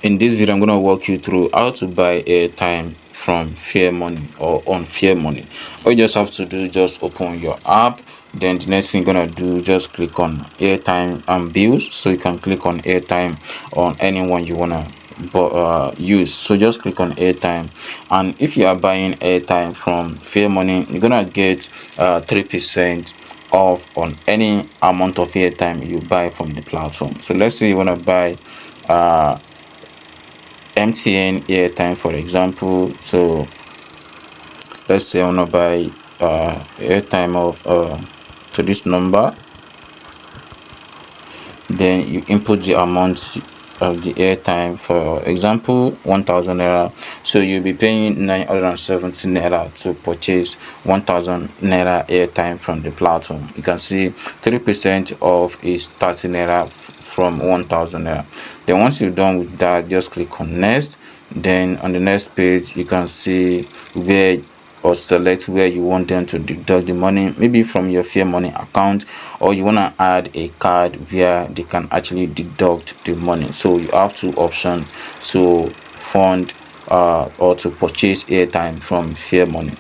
In this video, I'm going to walk you through how to buy airtime from Fairmoney or on Fairmoney. All you just have to do, just open your app. Then the next thing you're going to do, just click on airtime and bills. So you can click on airtime on anyone you want to use. So just click on airtime, and if you are buying airtime from Fairmoney, you're going to get 3% off on any amount of airtime you buy from the platform. So let's say you want to buy MTN airtime, for example. So let's say I want to buy airtime of to this number. Then you input the amount of the airtime, for example 1000 naira. So you'll be paying 970 naira to purchase 1000 naira airtime from the platform. You can see 3% off is 30 naira from 1000 naira. Then once you're done with that, just click on next. Then on the next page, you can see where or select where you want them to deduct the money, maybe from your Fairmoney account, or you want to add a card where they can actually deduct the money. So you have two options to fund or to purchase airtime from Fairmoney.